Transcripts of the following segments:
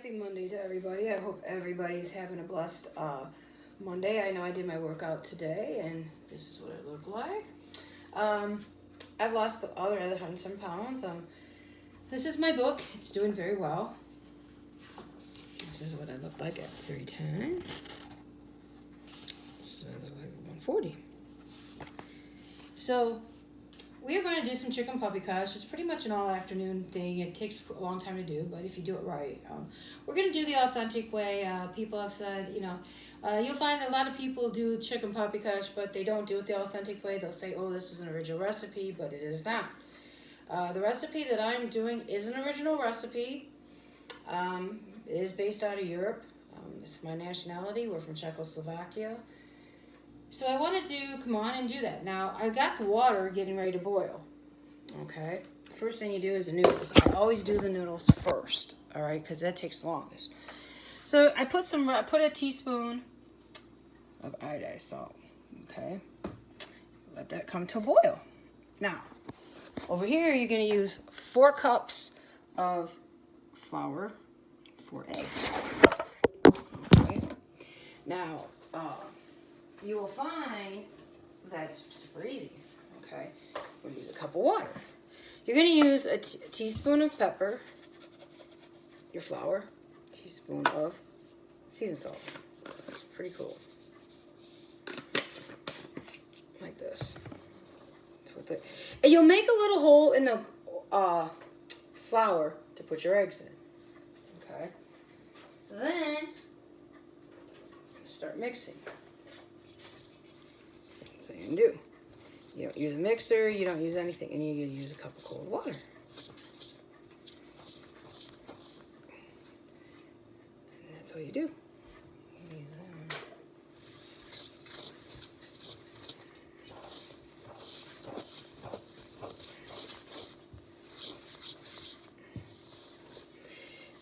Happy Monday to everybody. I hope everybody's having a blessed Monday. I know I did my workout today, and this is what I look like. I've lost the other 107 pounds. This is my book. It's doing very well. This is what I look like at 310. So I look like 140. So we are going to do some chicken paprikash. It's pretty much an all-afternoon thing. It takes a long time to do, but if you do it right. We're going to do the authentic way. People have said, you'll find that a lot of people do chicken paprikash, but they don't do it the authentic way. They'll say, oh, this is an original recipe, but it is not. The recipe that I'm doing is an original recipe. It is based out of Europe. It's my nationality. We're from Czechoslovakia. So I wanted to come on and do that. Now, I've got the water getting ready to boil, okay? First thing you do is the noodles. I always do the noodles first, all right, because that takes the longest. So I put a teaspoon of iodized salt, okay? Let that come to a boil. Now, over here, you're going to use 4 cups of flour, 4 eggs, okay? Now, you will find that's super easy, okay? We're going to use a cup of water. You're going to use a teaspoon of pepper, your flour, teaspoon of seasoned salt. It's pretty cool. Like this. And you'll make a little hole in the flour to put your eggs in, okay? Then, start mixing. So you can do. You don't use a mixer, you don't use anything, and you use a cup of cold water. And that's what you do.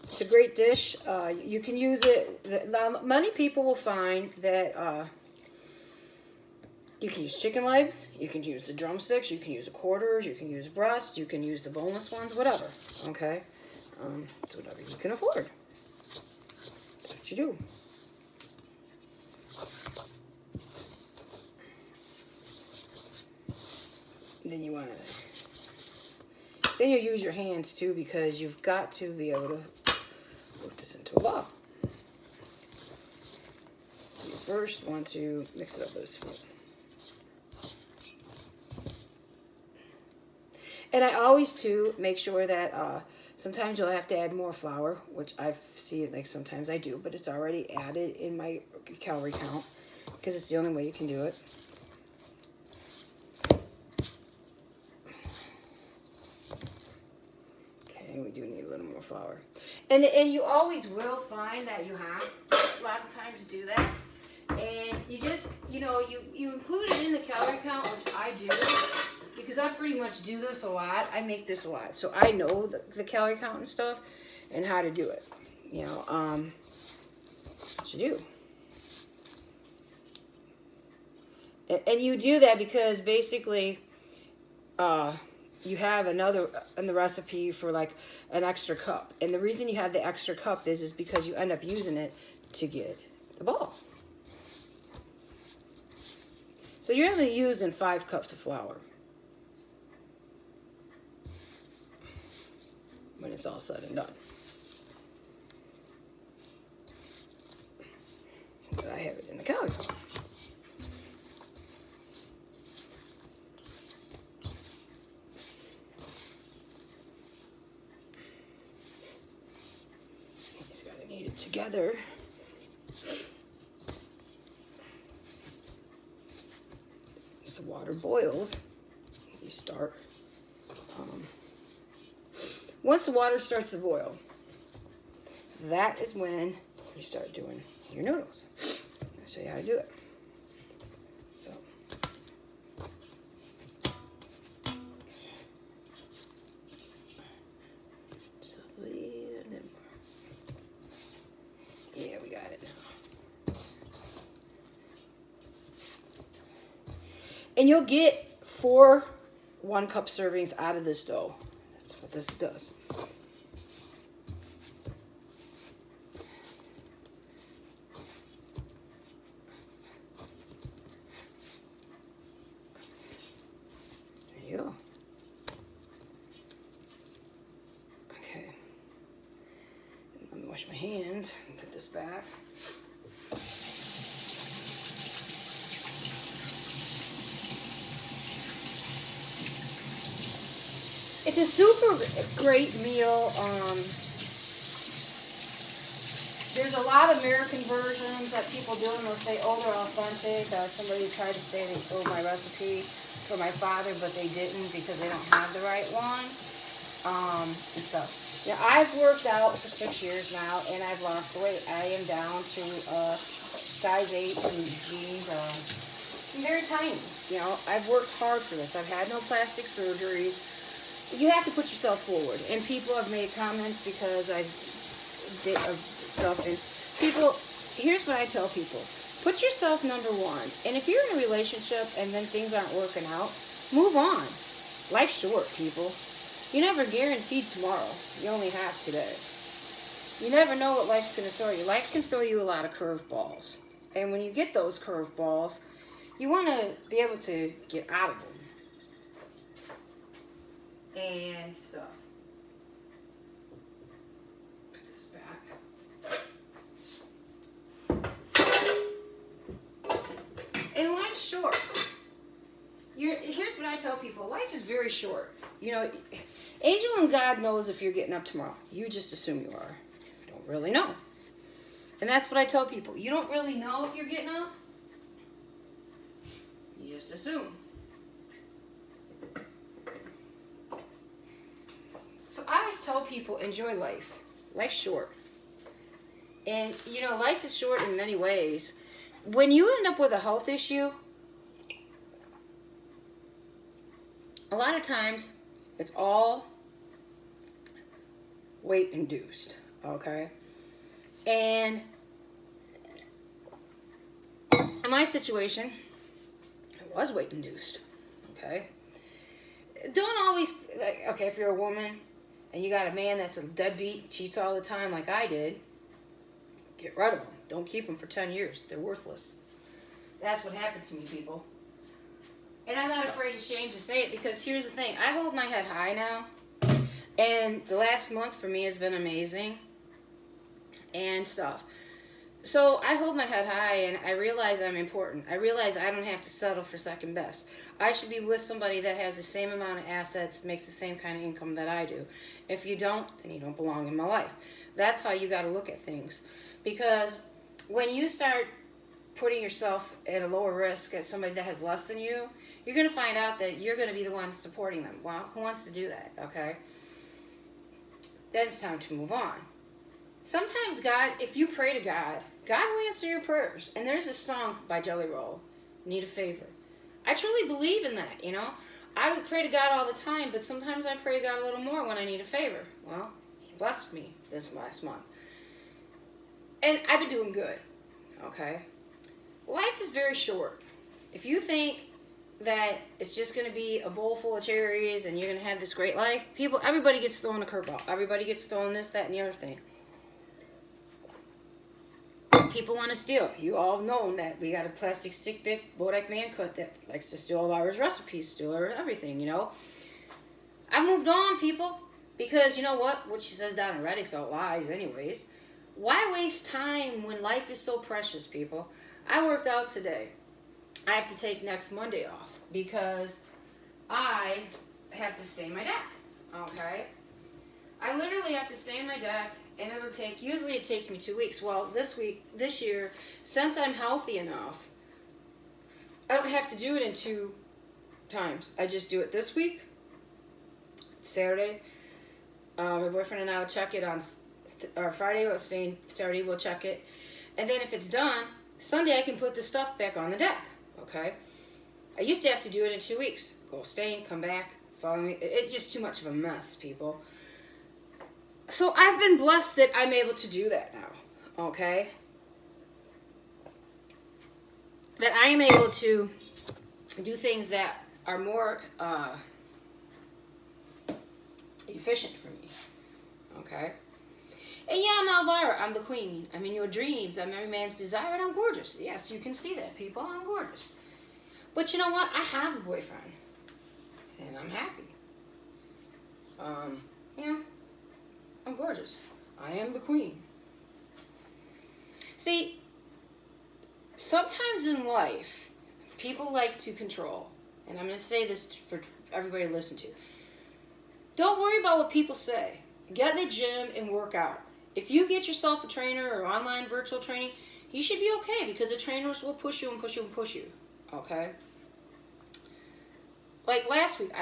It's a great dish. You can use it. Many people will find that you can use chicken legs, you can use the drumsticks, you can use the quarters, you can use breast, you can use the boneless ones, whatever, okay? It's whatever you can afford. That's what you do. Then you use your hands too, because you've got to be able to put this into a ball. You first want to mix it up with a spoon. And I always, too, make sure that sometimes you'll have to add more flour, which I see like sometimes I do, but it's already added in my calorie count because it's the only way you can do it. Okay, we do need a little more flour. And you always will find that you have a lot of times do that. And you just, you include it in the calorie count, which I do. Because I pretty much do this a lot. I make this a lot. So I know the calorie count and stuff and how to do it. What you do. And you do that because basically you have another in the recipe for like an extra cup. And the reason you have the extra cup is because you end up using it to get the ball. So you're only using 5 cups of flour when it's all said and done. But I have it in the calorie count. He's got to knead it together. As the water boils, you start. Once the water starts to boil, that is when you start doing your noodles. I'll show you how to do it. So, just a little bit more. Yeah, we got it now. And you'll get 4 1-cup servings out of this dough. That's what this does. wash my hands and put this back. It's a super great meal. There's a lot of American versions that people do, and they'll say, oh, they're authentic. Somebody tried to say they stole my recipe for my father, but they didn't because they don't have the right one, and stuff. Now, I've worked out for 6 years now, and I've lost weight. I am down to size 8 in jeans. I'm very tiny. You know, I've worked hard for this. I've had no plastic surgeries. You have to put yourself forward. And people have made comments because I did stuff. And people, here's what I tell people. Put yourself number one. And if you're in a relationship and then things aren't working out, move on. Life's short, people. You never guaranteed tomorrow. You only have today. You never know what life's going to throw you. Life can throw you a lot of curveballs. And when you get those curveballs, you want to be able to get out of them. And stuff. Put this back. And life's short. Here's what I tell people. Life is very short. You know, Angel and God knows if you're getting up tomorrow. You just assume you are. You don't really know. And that's what I tell people. You don't really know if you're getting up. You just assume. So I always tell people, enjoy life. Life's short. And, you know, life is short in many ways. When you end up with a health issue, a lot of times it's all weight induced, okay? And in my situation, it was weight induced, okay? Don't always, like, okay, if you're a woman and you got a man that's a deadbeat, cheats all the time like I did, get rid of them. Don't keep them for 10 years. They're worthless. That's what happened to me, people. And I'm not afraid or ashamed to say it because here's the thing. I hold my head high now. And the last month for me has been amazing. And stuff. So I hold my head high and I realize I'm important. I realize I don't have to settle for second best. I should be with somebody that has the same amount of assets, makes the same kind of income that I do. If you don't, then you don't belong in my life. That's how you got to look at things. Because when you start putting yourself at a lower risk at somebody that has less than you, you're going to find out that you're going to be the one supporting them. Well, who wants to do that, okay? Then it's time to move on. Sometimes God, if you pray to God, God will answer your prayers. And there's a song by Jelly Roll, Need a Favor. I truly believe in that, you know. I would pray to God all the time, but sometimes I pray to God a little more when I need a favor. Well, He blessed me this last month. And I've been doing good, okay? Life is very short. If you think that it's just going to be a bowl full of cherries and you're going to have this great life, everybody gets thrown a curveball. Everybody gets thrown this, that, and the other thing. People want to steal. You all have known that we got a plastic stick big Bodak man cut that likes to steal all our recipes, steal our everything, you know. I moved on, people, because you know what she says down in Reddit's all lies anyways. Why waste time when life is so precious, people? I worked out today. I have to take next Monday off because I have to stay in my deck, okay? I literally have to stay in my deck, and usually it takes me 2 weeks. Well, this year, since I'm healthy enough, I don't have to do it in 2 times. I just do it this week, Saturday. My boyfriend and I will check it on Friday. We'll stay. Saturday we'll check it, and then if it's done, Sunday I can put the stuff back on the deck. Okay. I used to have to do it in 2 weeks. Go stay, come back, follow me. It's just too much of a mess, people. So I've been blessed that I'm able to do that now. Okay. That I am able to do things that are more efficient for me. Okay. And yeah, I'm Elvira. I'm the queen. I'm in your dreams. I'm every man's desire, and I'm gorgeous. Yes, you can see that, people. I'm gorgeous. But you know what? I have a boyfriend, and I'm happy. Yeah, I'm gorgeous. I am the queen. See, sometimes in life, people like to control. And I'm going to say this for everybody to listen to. Don't worry about what people say. Get in the gym and work out. If you get yourself a trainer or online virtual training, you should be okay because the trainers will push you and push you and push you. Okay? Like last week,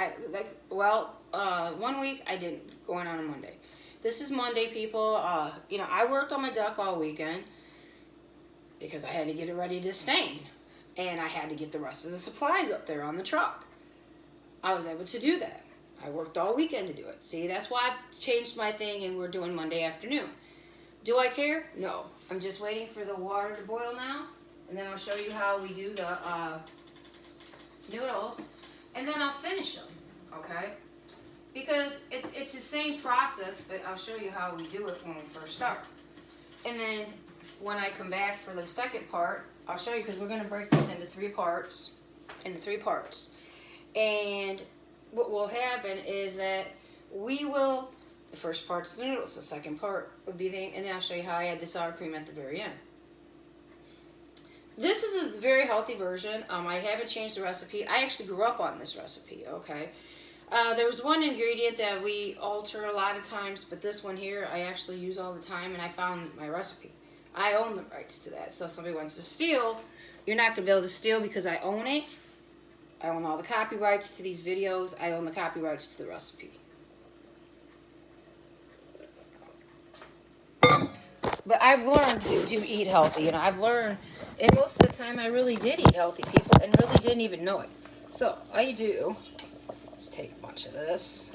1 week I didn't, going on a Monday. This is Monday, people. I worked on my duck all weekend because I had to get it ready to stain. And I had to get the rest of the supplies up there on the truck. I was able to do that. I worked all weekend to do it. See, that's why I've changed my thing and we're doing Monday afternoon. Do I care? No. I'm just waiting for the water to boil now. And then I'll show you how we do the noodles. And then I'll finish them, okay? Because it's the same process, but I'll show you how we do it when we first start. And then when I come back for the second part, I'll show you because we're going to break this into 3 parts. And what will happen is that the first part's the noodles, the second part would be and then I'll show you how I add the sour cream at the very end. This is a very healthy version. I haven't changed the recipe. I actually grew up on this recipe, okay? There was one ingredient that we alter a lot of times, but this one here I actually use all the time, and I found my recipe. I own the rights to that, so if somebody wants to steal, you're not going to be able to steal because I own it. I own all the copyrights to these videos. I own the copyrights to the recipe. But I've learned to eat healthy. I've learned, and most of the time I really did eat healthy, people, and really didn't even know it. So, all you do is take a bunch of this.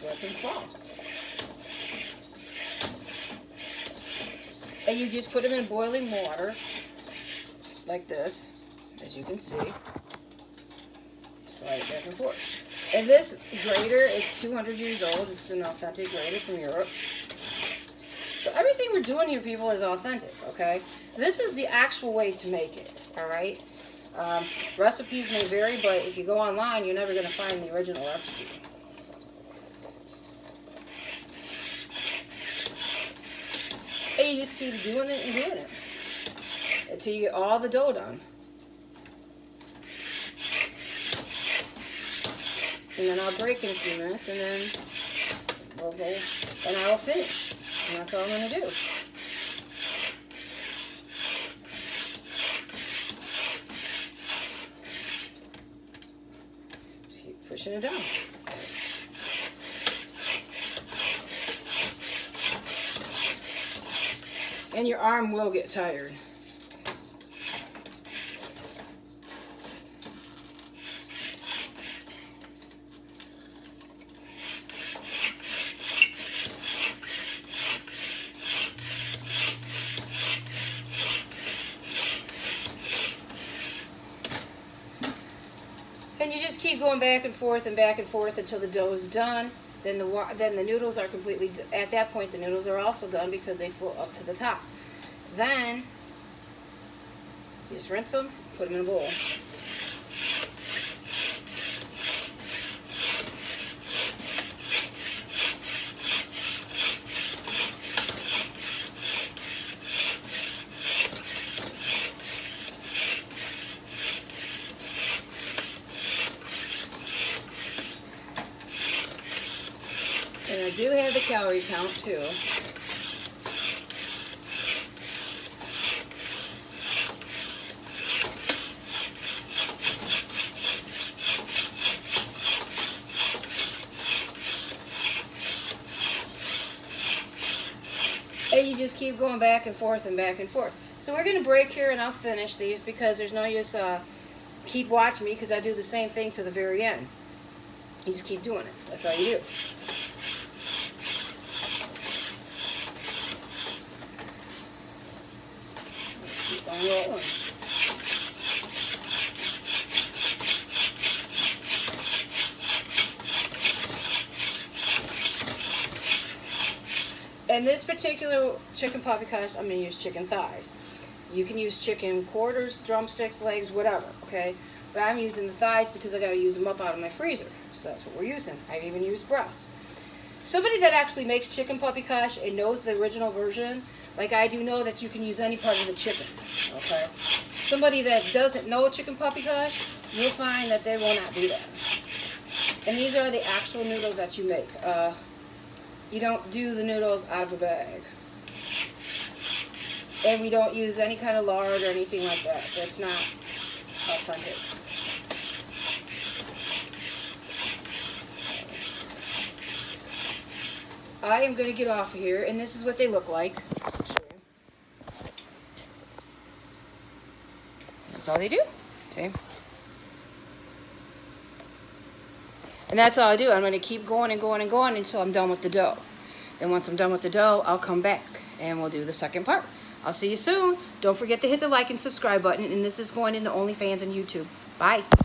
Let them fall. And you just put them in boiling water, like this, as you can see. Slide it back and forth. And this grater is 200 years old. It's an authentic grater from Europe. So everything we're doing here, people, is authentic, okay? This is the actual way to make it, all right? Recipes may vary, but if you go online, you're never going to find the original recipe. And you just keep doing it and doing it until you get all the dough done. And then I'll break in a few minutes, and then we'll go, and I will finish. And that's all I'm going to do. Just keep pushing it down. And your arm will get tired. And you just keep going back and forth until the dough is done. Then the noodles are completely, at that point the noodles are also done because they fill up to the top. Then you just rinse them, put them in a bowl. And I do have the calorie count too. And you just keep going back and forth and back and forth. So we're going to break here and I'll finish these because there's no use keep watching me because I do the same thing to the very end. You just keep doing it. That's all you do. Keep on rolling. in this particular chicken paprikash, I'm going to use chicken thighs. You can use chicken quarters, drumsticks, legs, whatever, okay? But I'm using the thighs because I got to use them up out of my freezer. So that's what we're using. I've even used breasts. Somebody that actually makes chicken paprikash and knows the original version, like I do, know that you can use any part of the chicken, okay? Somebody that doesn't know chicken paprikash, you'll find that they will not do that. And these are the actual noodles that you make. You don't do the noodles out of a bag. And we don't use any kind of lard or anything like that. That's not authentic. I am going to get off of here, and this is what they look like. That's all they do. See? And that's all I do. I'm going to keep going and going and going until I'm done with the dough. Then once I'm done with the dough, I'll come back and we'll do the second part. I'll see you soon. Don't forget to hit the like and subscribe button. And this is going into OnlyFans and YouTube. Bye.